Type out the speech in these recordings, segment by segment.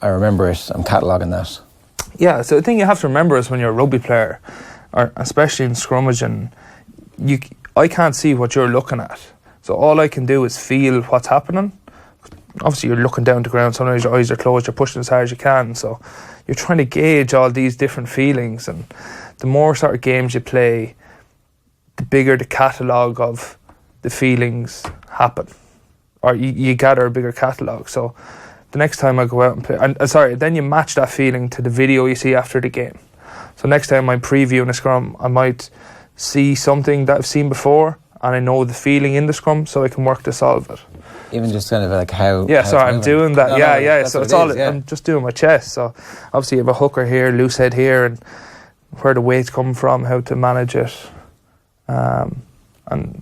I remember it. I'm cataloguing that. Yeah, so the thing you have to remember is when you're a rugby player, or especially in scrummaging, I can't see what you're looking at. So all I can do is feel what's happening. Obviously you're looking down to the ground, sometimes your eyes are closed, you're pushing as hard as you can, so you're trying to gauge all these different feelings, and the more sort of games you play, the bigger the catalogue of the feelings happen, or you gather a bigger catalogue. So the next time I go out and play, then you match that feeling to the video you see after the game. So next time I'm previewing a scrum, I might see something that I've seen before, and I know the feeling in the scrum, so I can work to solve it. Even just kind of like how... Yeah, so I'm doing that. No, so it's all... I'm just doing my chest. So obviously you have a hooker here, loose head here, and where the weight's come from, how to manage it, and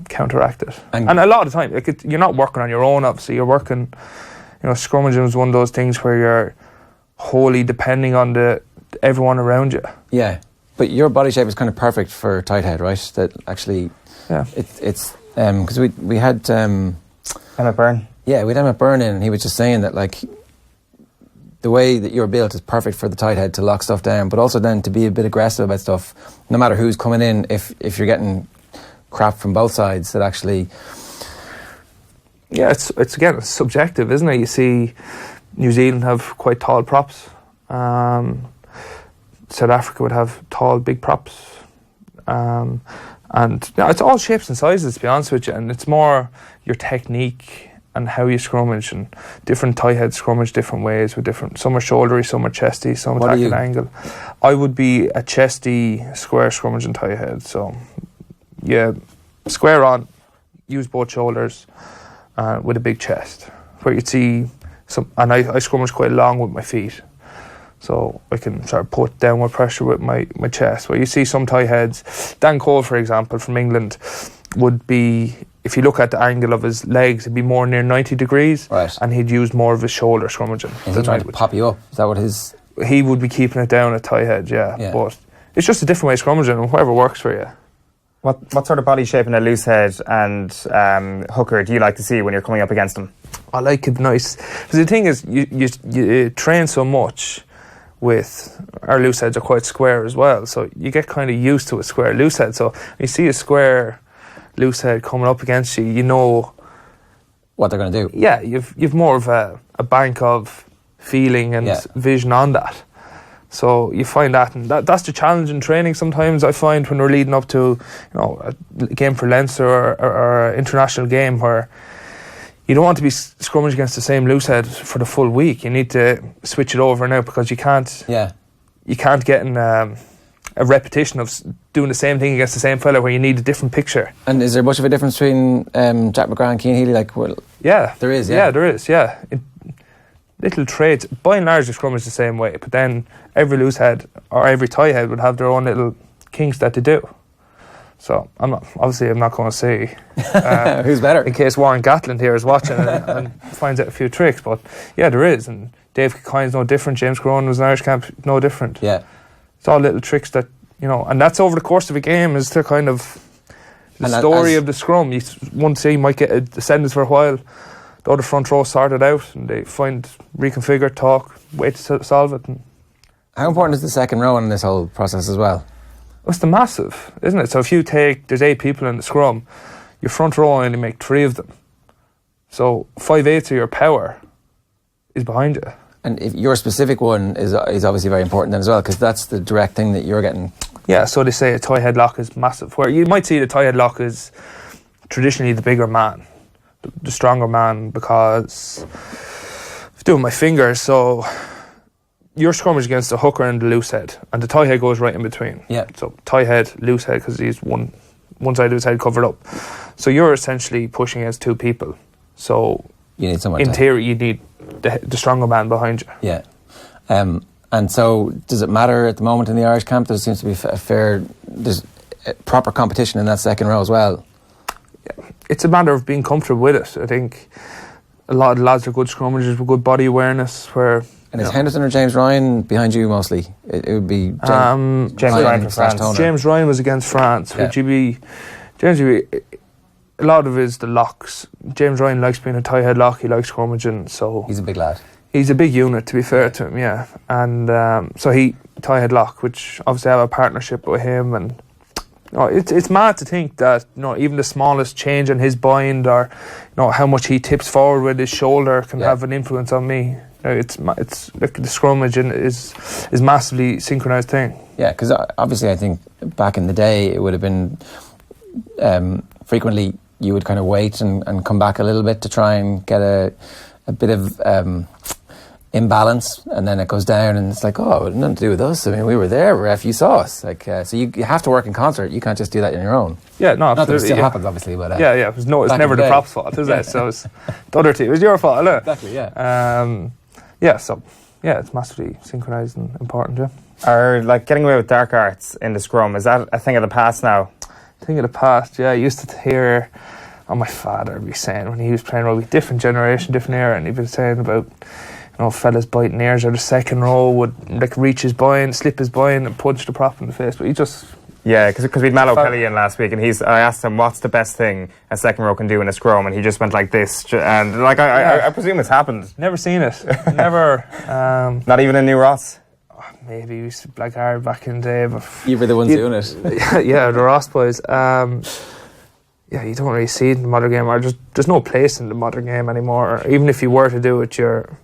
counteract it. And a lot of the time, you're not working on your own, obviously. You're working... scrummaging is one of those things where you're wholly depending on everyone around you. Yeah, but your body shape is kind of perfect for tight head, right? That actually... Yeah. It's... Because we had... Emmett Byrne. Yeah, we had Emmett Byrne in, and he was just saying that, like, the way that you're built is perfect for the tight head to lock stuff down, but also then to be a bit aggressive about stuff, no matter who's coming in, if you're getting crap from both sides, that actually... Yeah, it's again, it's subjective, isn't it? You see New Zealand have quite tall props. South Africa would have tall, big props. And it's all shapes and sizes, to be honest with you, and it's more your technique and how you scrummage, and different tight heads scrummage different ways with different... Some are shouldery, some are chesty, some attack at angle. I would be a chesty, square scrummaging tight head. So, yeah, square on, use both shoulders with a big chest. Where you'd see some... And I scrummage quite long with my feet. So I can sort of put downward pressure with my chest. Where you see some tight heads, Dan Cole, for example, from England, would be, if you look at the angle of his legs, it'd be more near 90 degrees, right, and he'd use more of his shoulder scrummaging. Is he trying to pop you up? Is that what his... He would be keeping it down at tight head, yeah. But it's just a different way of scrummaging, and whatever works for you. What sort of body shape in a loose head and hooker do you like to see when you're coming up against them? I like it nice. Because the thing is, you train so much with... Our loose heads are quite square as well, so you get kind of used to a square loose head. So when you see a square loose head coming up against you, you know what they're going to do. Yeah, you've more of a bank of feeling and vision on that. So you find that, and that's the challenge in training sometimes. I find when we're leading up to a game for Leinster or an international game where you don't want to be scrummaging against the same loose head for the full week. You need to switch it over now, because you can't get in a repetition of doing the same thing against the same fella where you need a different picture. And is there much of a difference between Jack McGrath and Cian Healy? There is. Yeah, there is. Yeah, little traits. By and large, they scrummage the same way, but then every loose head or every tie head would have their own little kinks that they do. So I'm not going to say who's better, in case Warren Gatland here is watching and finds out a few tricks. But yeah, there is, and Dave Kine's no different. James Cronin was an Irish camp, no different. Yeah, it's all little tricks that and that's over the course of a game, is to kind of the story of the scrum. One team might get a descendants for a while, the other front row sort it out, and they reconfigure, talk, wait to solve it. And how important is the second row in this whole process as well? It's the massive, isn't it? So if you there's 8 people in the scrum, your front row only make 3 of them. So 5/8 of your power is behind you. And if your specific one is obviously very important then as well, because that's the direct thing that you're getting. Yeah, so they say a tie head lock is massive. Where you might see the tie head lock is traditionally the bigger man, the stronger man, because I'm doing my fingers, so you're scrummage against the hooker and the loose head, and the tie head goes right in between. Yeah. So tie head, loose head, because he's one side of his head covered up. So you're essentially pushing against 2 people. So you need someone. In theory, you need the stronger man behind you. Yeah. And so, does it matter at the moment in the Irish camp? There seems to be there's proper competition in that second row as well. Yeah. It's a matter of being comfortable with it. I think a lot of the lads are good scrummagers with good body awareness. And is Henderson or James Ryan behind you mostly? It would be James Ryan for France. James Ryan was against France. Yeah. A lot of it is the locks. James Ryan likes being a tie head lock. He likes scrummaging, so he's a big lad. He's a big unit, to be fair to him, yeah. And so he tighthead lock, which obviously I have a partnership with him, and it's mad to think that even the smallest change in his bind, or how much he tips forward with his shoulder, can have an influence on me. It's like the scrummage is massively synchronized thing. Yeah, because obviously I think back in the day it would have been frequently you would kind of wait and come back a little bit to try and get a bit of imbalance, and then it goes down, and it's like, oh, it had nothing to do with us. I mean, we were there, ref, you saw us. Like, so you have to work in concert. You can't just do that on your own. Yeah, no, absolutely. Not that it still happens, obviously, but it's never the props' fault, is it? So it's the other team. It's your fault, isn't it? Exactly. Yeah. It's massively synchronised and important. Yeah. Are like getting away with dark arts in the scrum, is that a thing of the past now? Thing of the past, yeah. I used to hear my father be saying when he was playing rugby, different generation, different era, and he'd been saying about fellas biting ears, or the second row would like reach his bind, slip his bind, and punch the prop in the face. But he just because we had Mal O'Kelly in last week, and I asked him what's the best thing a second row can do in a scrum, and he just went like this, and like I presume it's happened. Never seen it. Never. Not even in New Ross. Maybe we used to black hard back in the day, but you were the ones doing it. Yeah, the Ross boys. You don't really see it in the modern game, or there's no place in the modern game anymore. Or even if you were to do it, you're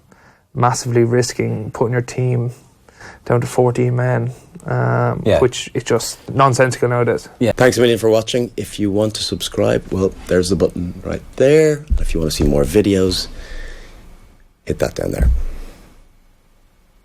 massively risking putting your team down to 14 men, which is just nonsensical nowadays. Yeah. Thanks a million for watching. If you want to subscribe, well, there's the button right there. If you want to see more videos, hit that down there.